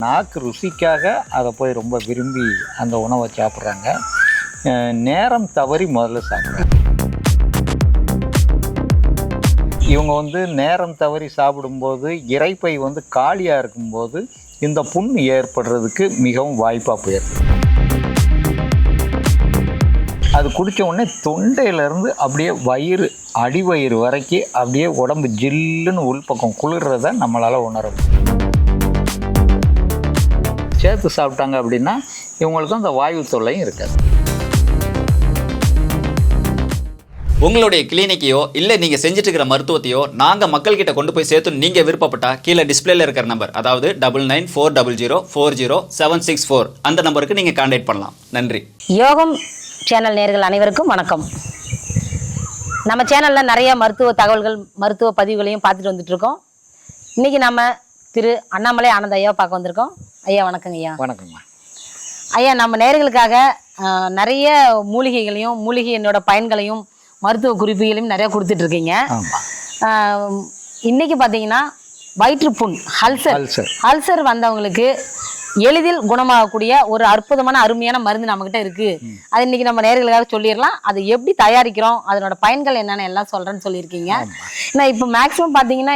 நாக்கு ருசிக்காக அதை போய் ரொம்ப விரும்பி அந்த உணவை சாப்பிட்றாங்க. நேரம் தவறி முதல்ல சாப்பிட்றாங்க. இவங்க நேரம் தவறி சாப்பிடும்போது இரைப்பை காலியாக இருக்கும்போது இந்த புண்ணு ஏற்படுறதுக்கு மிகவும் வாய்ப்பாக போயிடுது. அது குடித்த உடனே தொண்டையிலேருந்து அப்படியே வயிறு அடிவயிறு வரைக்கும் அப்படியே உடம்பு ஜில்லுன்னு உள்பக்கம் குளிர்றத நம்மளால் உணர முடியும். சேர்த்து சாப்பிட்டாங்க அப்படின்னா இவங்களுக்கும் அந்த வாயு தொல்லையும் இருக்காது. உங்களுடைய கிளினிக்கையோ இல்லை நீங்கள் செஞ்சுட்டு இருக்கிற மருத்துவத்தையோ நாங்கள் மக்கள்கிட்ட கொண்டு போய் சேர்த்து நீங்கள் விருப்பப்பட்டா கீழே டிஸ்பிளேல இருக்கிற நம்பர், அதாவது 9940040764 அந்த நம்பருக்கு நீங்கள் கான்டாக்ட் பண்ணலாம். நன்றி. யோகம் சேனல் நேயர்கள் அனைவருக்கும் வணக்கம். நம்ம சேனலில் நிறைய மருத்துவ தகவல்கள் மருத்துவ பதிவுகளையும் பார்த்துட்டு வந்துட்டு இருக்கோம். இன்னைக்கு நம்ம திரு அண்ணாமலை ஆனந்த ஐயா பார்க்க வந்திருக்கோம். ஐயா வணக்கங்க. ஐயா வணக்கம்மா. ஐயா, நம்ம நேயர்களுக்காக நிறைய மூலிகைகளையும் மூலிகையினோட பயன்களையும் மருத்துவ குறிப்புகளையும் நிறைய கொடுத்துட்டு இருக்கீங்க. இன்னைக்கு பார்த்தீங்கன்னா வயிற்றுப்புண் அல்சர் வந்தவங்களுக்கு எளிதில் குணமாகக்கூடிய ஒரு அற்புதமான அருமையான மருந்து நம்மகிட்ட இருக்கு. அது இன்னைக்கு நம்ம நேயர்களுக்காக சொல்லிடலாம். அது எப்படி தயாரிக்கிறோம், அதனோட பயன்கள் என்னன்னு எல்லாம் சொல்றேன்னு சொல்லியிருக்கீங்க. ஏன்னா இப்போ மேக்சிமம் பார்த்தீங்கன்னா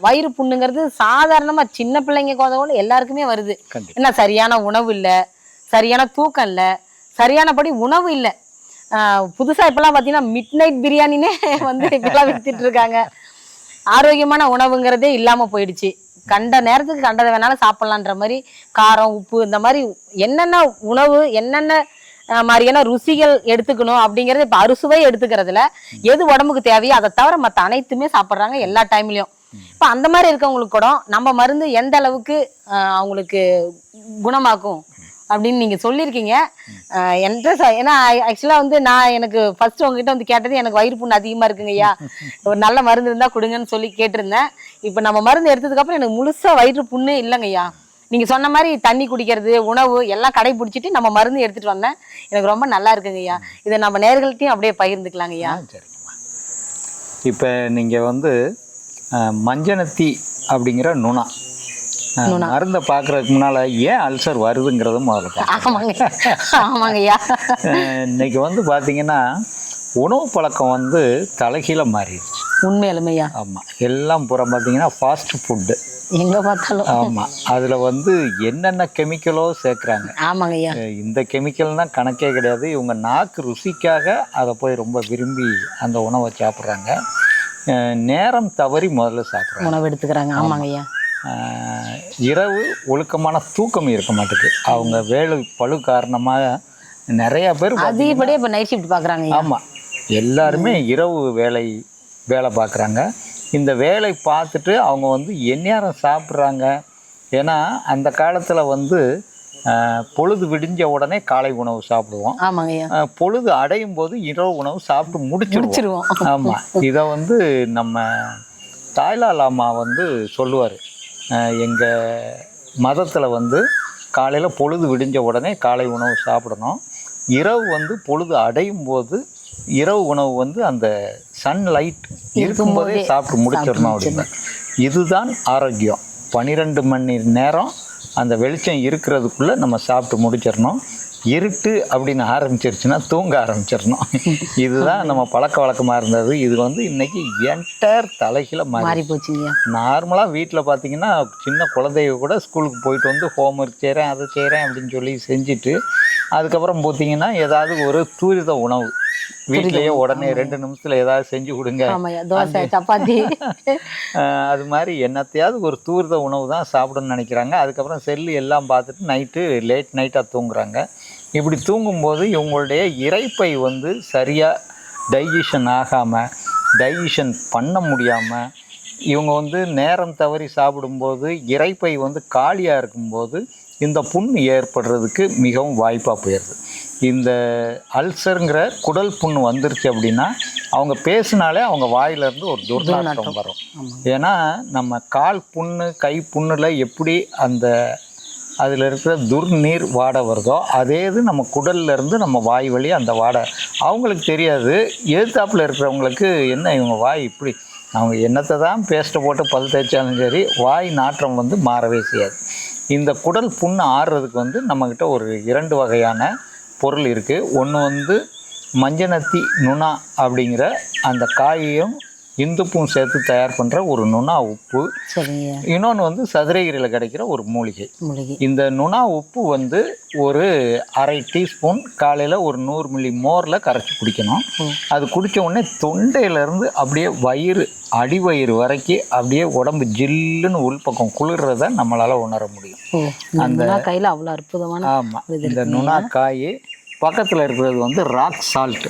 வயிறு புண்ணுங்கிறது சாதாரணமா சின்ன பிள்ளைங்க கூட எல்லாருக்குமே வருது. ஏன்னா சரியான உணவு இல்லை, சரியான தூக்கம் இல்லை, சரியானபடி உணவு இல்லை. புதுசா இப்பெல்லாம் பார்த்தீங்கன்னா மிட் நைட் பிரியாணினே இப்பெல்லாம் வித்துட்டு இருக்காங்க. ஆரோக்கியமான உணவுங்கிறதே இல்லாம போயிடுச்சு. கண்ட நேரத்துக்கு கண்டதை வேணாலும் சாப்பிடலான்ற மாதிரி காரம் உப்பு இந்த மாதிரி என்னென்ன உணவு என்னென்ன மாதிரியான ருசிகள் எடுத்துக்கணும் அப்படிங்கிறது இப்போ அறுசுவை எடுத்துக்கிறதுல எது உடம்புக்கு தேவையோ அதை தவிர மற்ற அனைத்துமே சாப்பிட்றாங்க எல்லா டைம்லயும். இப்போ அந்த மாதிரி இருக்கவங்களுக்கு கூட நம்ம மருந்து எந்த அளவுக்கு அவங்களுக்கு குணமாக்கும் அப்படின்னு நீங்க சொல்லியிருக்கீங்க. ஏன்னா ஆக்சுவலா நான் எனக்கு ஃபர்ஸ்ட் உங்ககிட்ட கேட்டது எனக்கு வயிறு புண்ணு அதிகமா இருக்குங்க ஐயா, ஒரு நல்ல மருந்து இருந்தா கொடுங்கன்னு சொல்லி கேட்டிருந்தேன். இப்ப நம்ம மருந்து எடுத்ததுக்கு அப்புறம் எனக்கு முழுசா வயிறு புண்ணு இல்லைங்க ஐயா. நீங்க சொன்ன மாதிரி தண்ணி குடிக்கிறது உணவு எல்லாம் கடைபிடிச்சிட்டு நம்ம மருந்து எடுத்துட்டு வந்தேன். எனக்கு ரொம்ப நல்லா இருக்குங்க ஐயா. இதை நம்ம நேயர்கள்ட்டையும் அப்படியே பகிர்ந்துக்கலாங்க ஐயா. சரிங்கம்மா. இப்ப நீங்க மஞ்சனத்தி அப்படிங்கிற நுணா மருந்தை பார்க்கறதுக்கு முன்னால ஏன் அல்சர் வருதுங்கிறத முதல்ல ஆமாங்கய்யா. இன்னைக்கு பார்த்தீங்கன்னா உணவு பழக்கம் தலைகீழ மாறிடுச்சு. உண்மையிலுமையா? ஆமாம். எல்லாம் புறம் பார்த்தீங்கன்னா ஃபாஸ்ட் ஃபுட்டு எங்க பார்த்தாலும். ஆமாம். அதில் என்னென்ன கெமிக்கலோ சேர்க்குறாங்க. ஆமாங்கய்யா. இந்த கெமிக்கல் தான் கணக்கே கிடையாது. இவங்க நாக்கு ருசிக்காக அதை போய் ரொம்ப விரும்பி அந்த உணவை சாப்பிட்றாங்க. நேரம் தவறி முதல்ல சாப்பிட்றாங்க, உணவு எடுத்துக்கிறாங்க. ஆமாங்கய்யா. இரவு ஒழுக்கமான தூக்கம் இருக்க மாட்டேங்குது. அவங்க வேலை பழு காரணமாக நிறைய பேர் அதிகப்படியே இப்போ நைட் ஷிஃப்ட் பார்க்குறாங்க. ஆமாம். எல்லாருமே இரவு வேலை பார்க்குறாங்க. இந்த வேலை பார்த்துட்டு அவங்க எந்நேரம் சாப்பிட்றாங்க. ஏன்னா அந்த காலத்தில் பொழுது விடிஞ்ச உடனே காலை உணவு சாப்பிடுவோம். ஆமாங்கய்யா. பொழுது அடையும் போது இரவு உணவு சாப்பிட்டு முடிச்சிருவோம். ஆமாம். இதை நம்ம தாய்லா லாமா சொல்லுவார், எங்கள் மதத்தில் காலையில் பொழுது விடிஞ்ச உடனே காலை உணவு சாப்பிடணும், இரவு பொழுது அடையும் போது இரவு உணவு அந்த சன்லைட் இருக்கும்போதே சாப்பிட்டு முடிச்சிடணும் அப்படின்னு. இதுதான் ஆரோக்கியம். 12 மணி நேரம் அந்த வெளிச்சம் இருக்கிறதுக்குள்ளே நம்ம சாப்பிட்டு முடிச்சிடணும். இருட்டு அப்படின்னு ஆரம்பிச்சிருச்சுன்னா தூங்க ஆரம்பிச்சிடணும். இதுதான் நம்ம பழக்க வழக்கமாக இருந்தது. இது இன்னைக்கு என்டையர் தலைகீழ மாறி போச்சுங்க. நார்மலாக வீட்டில் பார்த்தீங்கன்னா சின்ன குழந்தைங்க கூட ஸ்கூலுக்கு போயிட்டு ஹோம் ஒர்க் செய்கிறேன் அதை செய்கிறேன் அப்படின்னு சொல்லி செஞ்சுட்டு அதுக்கப்புறம் பார்த்தீங்கன்னா ஏதாவது ஒரு தூரித உணவு வீட்லேயே உடனே 2 நிமிஷத்தில் ஏதாவது செஞ்சு கொடுங்க, தோசை சப்பாத்தி அது மாதிரி என்னத்தையாவது ஒரு தூரித உணவு தான் சாப்பிடணும்னு நினைக்கிறாங்க. அதுக்கப்புறம் செல்லு எல்லாம் பார்த்துட்டு நைட்டு லேட் நைட்டாக தூங்குறாங்க. இப்படி தூங்கும்போது இவங்களுடைய இரைப்பை சரியாக டைஜஷன் ஆகாமல் டைஜஷன் பண்ண முடியாமல் இவங்க நேரம் தவறி சாப்பிடும்போது இரைப்பை காலியாக இருக்கும்போது இந்த புண் ஏற்படுறதுக்கு மிகவும் வாய்ப்பாக போயிடுது. இந்த அல்சருங்கிற குடல் புண் வந்துருச்சு அப்படின்னா அவங்க பேசினாலே அவங்க வாயிலிருந்து ஒரு துர்நாற்றம் வரும். ஏன்னா நம்ம கால் புண்ணு கை புண்ணில் எப்படி அதில் இருக்கிற துர்நீர் வாடை வருதோ அதே இது நம்ம குடல்லேருந்து நம்ம வாய் வழி அந்த வாடை அவங்களுக்கு தெரியாது. எதிர்த்தாப்பில் இருக்கிறவங்களுக்கு என்ன இவங்க வாய் இப்படி, அவங்க என்னத்தை தான் பேஸ்ட்டை போட்டு பல் தேய்ச்சாலும் சரி வாய் நாற்றம் மாறவே செய்யாது. இந்த குடல் புண்ணு ஆறுறதுக்கு வந்து நம்மக்கிட்ட ஒரு 2 வகையான பொருள் இருக்குது. ஒன்று வந்து மஞ்சனத்தி நுணா அப்படிங்கிற அந்த காயையும் இந்துப்பும் சேர்த்து தயார் பண்ணுற ஒரு நுணா உப்பு. இன்னொன்று வந்து சதுரகிரியில் கிடைக்கிற ஒரு மூலிகை. இந்த நுணா உப்பு வந்து ஒரு 1/2 டீஸ்பூன் காலையில் ஒரு 100 மில்லி மோரில் கரைச்சி குடிக்கணும். அது குடித்த உடனே தொண்டையிலேருந்து அப்படியே வயிறு அடிவயிறு வரைக்கும் அப்படியே உடம்பு ஜில்லுன்னு உள்பக்கம் குளிர்றத நம்மளால் உணர முடியும். அந்த கையில் அவ்வளோ அற்புதமான. ஆமாம், இந்த நுணா காய் பக்கத்தில் இருக்கிறது வந்து ராக் சால்ட்,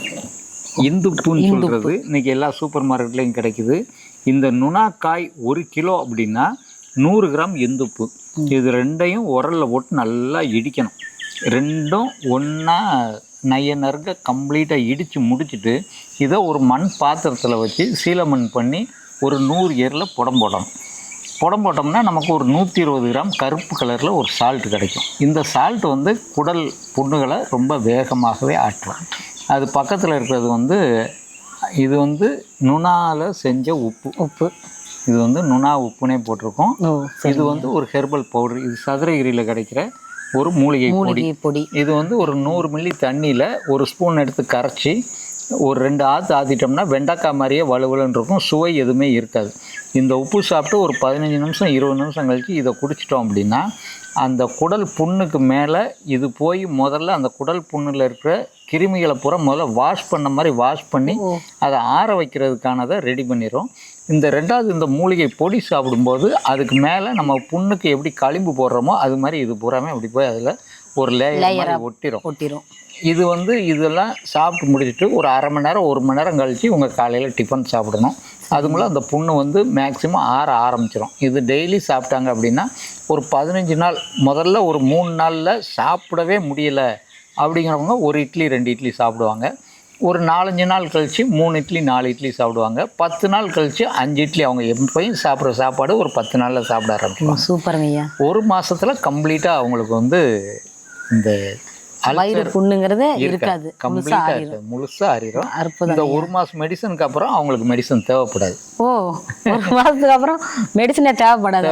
இந்துப்புன்னு சொல்கிறது. இன்றைக்கி எல்லா சூப்பர் மார்க்கெட்லேயும் கிடைக்குது. இந்த நுணாக்காய் 1 கிலோ அப்படின்னா 100 கிராம் இந்துப்பு. இது ரெண்டையும் உரலில் போட்டு நல்லா இடிக்கணும். ரெண்டும் ஒன்றா நறுக்க கம்ப்ளீட்டாக இடித்து முடிச்சுட்டு இதை ஒரு மண் பாத்திரத்தில் வச்சு சீலமண் பண்ணி ஒரு 100 ஏரில் புடம் போட்டோம்னா நமக்கு ஒரு 120 கிராம் கருப்பு கலரில் ஒரு சால்ட் கிடைக்கும். இந்த சால்ட் வந்து குடல் புண்ணுகளை ரொம்ப வேகமாகவே ஆற்றும். அது பக்கத்தில் இருக்கிறது வந்து இது வந்து நுணாவில் செஞ்ச உப்பு. இது வந்து நுணா உப்புனே போட்டிருக்கோம். இது வந்து ஒரு ஹெர்பல் பவுடர். இது சதுரகிரியில் கிடைக்கிற ஒரு மூலிகை பொடி. இது வந்து ஒரு 100 மில்லி தண்ணியில் 1 ஸ்பூன் எடுத்து கரைச்சி ஒரு 2 ஆற்றிட்டோம்னா வெண்டைக்காய் மாதிரியே வலுவலுன்னு இருக்கும். சுவை எதுவுமே இருக்காது. இந்த உப்பு சாப்பிட்டு ஒரு 15 நிமிஷம் 20 நிமிஷம் கழித்து இதை குடிச்சிட்டோம் அப்படின்னா அந்த குடல் புண்ணுக்கு மேலே இது போய் முதல்ல அந்த குடல் புண்ணில் இருக்கிற கிருமிகளை பூரா முதல்ல வாஷ் பண்ண மாதிரி வாஷ் பண்ணி அதை ஆற வைக்கிறதுக்கானதை ரெடி பண்ணிடும். இந்த 2வது இந்த மூலிகை பொடி சாப்பிடும்போது அதுக்கு மேலே நம்ம புண்ணுக்கு எப்படி களிம்பு போடுறோமோ அது மாதிரி இது பூராமே அப்படி போய் அதில் ஒரு லேயர் ஒட்டிடும். இது வந்து இதெல்லாம் சாப்பிட்டு முடிச்சுட்டு ஒரு 1/2 மணி நேரம் 1 மணி நேரம் கழித்து உங்கள் காலையில் டிஃபன் சாப்பிடணும். அதுக்குள்ளே அந்த புண்ணு வந்து மேக்ஸிமம் ஆற ஆரம்பிச்சிடும். இது டெய்லி சாப்பிட்டாங்க அப்படின்னா ஒரு 15 நாள், முதல்ல ஒரு 3 நாளில் சாப்பிடவே முடியலை அப்படிங்கிறவங்க 1 இட்லி 2 இட்லி சாப்பிடுவாங்க. ஒரு 4-5 நாள் கழித்து 3 இட்லி 4 இட்லி சாப்பிடுவாங்க. 10 நாள் கழித்து 5 இட்லி. அவங்க எப்பயும் சாப்பிட்ற சாப்பாடு ஒரு 10 நாளில் சாப்பிட ஆரம்பிச்சுவாங்க. சூப்பருங்கய்யா. 1 மாதத்தில் கம்ப்ளீட்டாக அவங்களுக்கு வந்து இந்த வயிறு புண்ணுங்கிறது இருக்காது, முழுசா அறியும். இந்த 1 மாசம் மெடிசனுக்கு அப்புறம் அவங்களுக்கு மெடிசன் தேவைப்படாது. 1 மாசத்துக்கு அப்புறம் மெடிசனே தேவைப்படாது.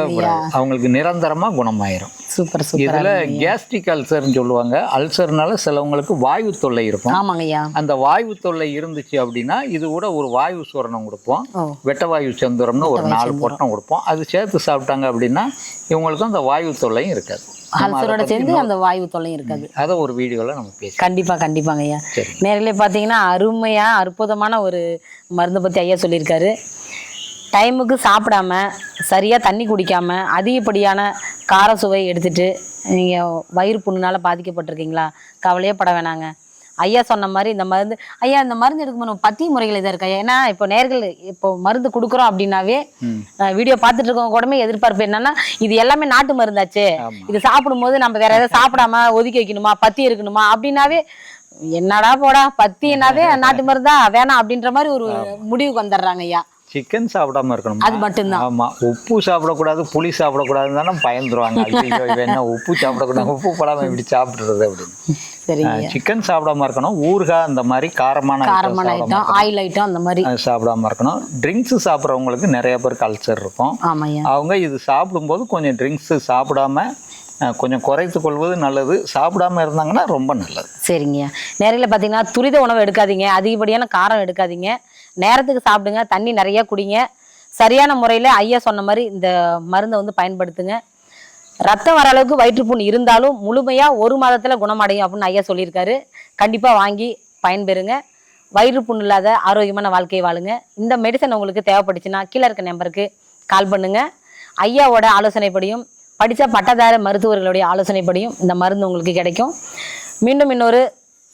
அவங்களுக்கு நிரந்தரமா குணமாயிரும். சூப்பர். இதுல கேஸ்ட்ரிக் அல்சர்னு சொல்லுவாங்க. அல்சர்னால சிலவங்களுக்கு வாயு தொல்லை இருக்கும். ஆமாங்கய்யா. அந்த வாயு தொல்லை இருந்துச்சு அப்படின்னா இது கூட ஒரு வாயு சூரணம் கொடுப்போம். வெட்டவாயு செந்தூரம்னு ஒரு 4 பொட்டணம் கொடுப்போம். அது சேர்த்து சாப்பிட்டாங்க அப்படின்னா இவங்களுக்கும் அந்த வாயு தொல்லையும் இருக்காது. அல்சரோட சேர்ந்து அந்த வாயு தொல்லையும் இருக்காது. அதை ஒரு வீடியோவில் நம்ம பேசலாம். கண்டிப்பாங்க ஐயா. நேரிலே பார்த்தீங்கன்னா அருமையாக அற்புதமான ஒரு மருந்தை பற்றி ஐயா சொல்லியிருக்காரு. டைமுக்கு சாப்பிடாம சரியாக தண்ணி குடிக்காமல் அதிகப்படியான கார சுவை எடுத்துகிட்டு நீங்கள் வயிறு புண்ணுனால் பாதிக்கப்பட்டிருக்கீங்களா? கவலையே பட வேணாங்க. ஐயா சொன்ன மாதிரி இந்த மருந்து இந்த மருந்து எடுக்கும்போது நம்ம பத்திய முறைகள் இதாக இருக்கா? ஏன்னா இப்போ நேர்கள் இப்போ மருந்து கொடுக்குறோம் அப்படின்னாவே வீடியோ பார்த்துட்டு இருக்கவங்க கூடமே எதிர்பார்ப்பு என்னன்னா இது எல்லாமே நாட்டு மருந்தாச்சு, இது சாப்பிடும்போது நம்ம வேற ஏதாவது சாப்பிடாம ஒதுக்கி வைக்கணுமா, பத்தி இருக்கணுமா அப்படின்னாவே என்னடா போடா பத்தினாவே நாட்டு மருந்தா வேணாம் அப்படின்ற மாதிரி ஒரு முடிவுக்கு வந்துடுறாங்க. ஐயா சிக்கன் சாப்பிடாம இருக்கணும், அது மட்டும்தான். ஆமா, உப்பு சாப்பிடக்கூடாது, புளி சாப்பிடக்கூடாதுன்னு தானே பயந்துருவாங்க. என்ன உப்பு சாப்பிடக்கூடாது, உப்பு போடாம இப்படி சாப்பிடுறது அப்படின்னு. சிக்கன் சாப்பிடாம இருக்கணும். ஊறுகாய் அந்த மாதிரி காரமான ஐட்டம், ஆயில் ஐட்டம் அந்த மாதிரி சாப்பிடாம இருக்கணும். ட்ரிங்க்ஸ் சாப்பிட்றவங்களுக்கு நிறைய பேருக்கு அல்சர் இருக்கும். அவங்க இது சாப்பிடும்போது கொஞ்சம் ட்ரிங்க்ஸ் சாப்பிடாம கொஞ்சம் குறைத்து கொள்வது நல்லது. சாப்பிடாம இருந்தாங்கன்னா ரொம்ப நல்லது. சரிங்க. நேரில் பார்த்தீங்கன்னா துரித உணவு எடுக்காதீங்க, அதிகப்படியான காரம் எடுக்காதீங்க, நேரத்துக்கு சாப்பிடுங்க, தண்ணி நிறைய குடிங்க, சரியான முறையில் ஐயா சொன்ன மாதிரி இந்த மருந்தை வந்து பயன்படுத்துங்க. ரத்தம் வர அளவுக்கு வயிற்றுப்புண் இருந்தாலும் முழுமையாக 1 மாதத்தில் குணமடையும் அப்படின்னு ஐயா சொல்லியிருக்காரு. கண்டிப்பாக வாங்கி பயன்பெறுங்க. வயிற்றுப்புண் இல்லாத ஆரோக்கியமான வாழ்க்கையை வாழுங்க. இந்த மெடிசன் உங்களுக்கு தேவைப்பட்டுச்சுன்னா கீழே இருக்க நம்பருக்கு கால் பண்ணுங்க. ஐயாவோட ஆலோசனைப்படியும் படித்த பட்டதார மருத்துவர்களுடைய ஆலோசனைப்படியும் இந்த மருந்து உங்களுக்கு கிடைக்கும். மீண்டும் இன்னொரு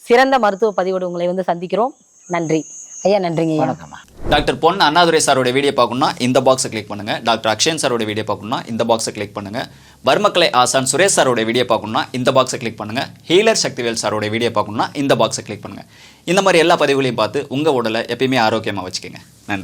சிறந்த மருத்துவ பதிவோடு உங்களை வந்து சந்திக்கிறோம். நன்றி ஐயா. நன்றிங்க ஐயா. டாக்டர் பொன் அண்ணாதுரை சாரோட வீடியோ பார்க்கணும்னா இந்த பாக்ஸை கிளிக் பண்ணுங்க. டாக்டர் அக்ஷயன் சாரோட வீடியோ பார்க்கணும்னா இந்த பாக்ஸை கிளிக் பண்ணுங்க. பர்மக்கலை ஆசான் சுரேஷ் சாரோட வீடியோ பார்க்கணும்னா இந்த பாக்ஸை கிளிக் பண்ணுங்க. ஹீலர் சக்திவேல் சாரோட வீடியோ பார்க்கணும்னா இந்த பாக்ஸை கிளிக் பண்ணுங்க. இந்த மாதிரி எல்லா பதிவுகளையும் பார்த்து உங்கள் உடலை எப்பயுமே ஆரோக்கியமாக வச்சுக்கோங்க. நன்றி.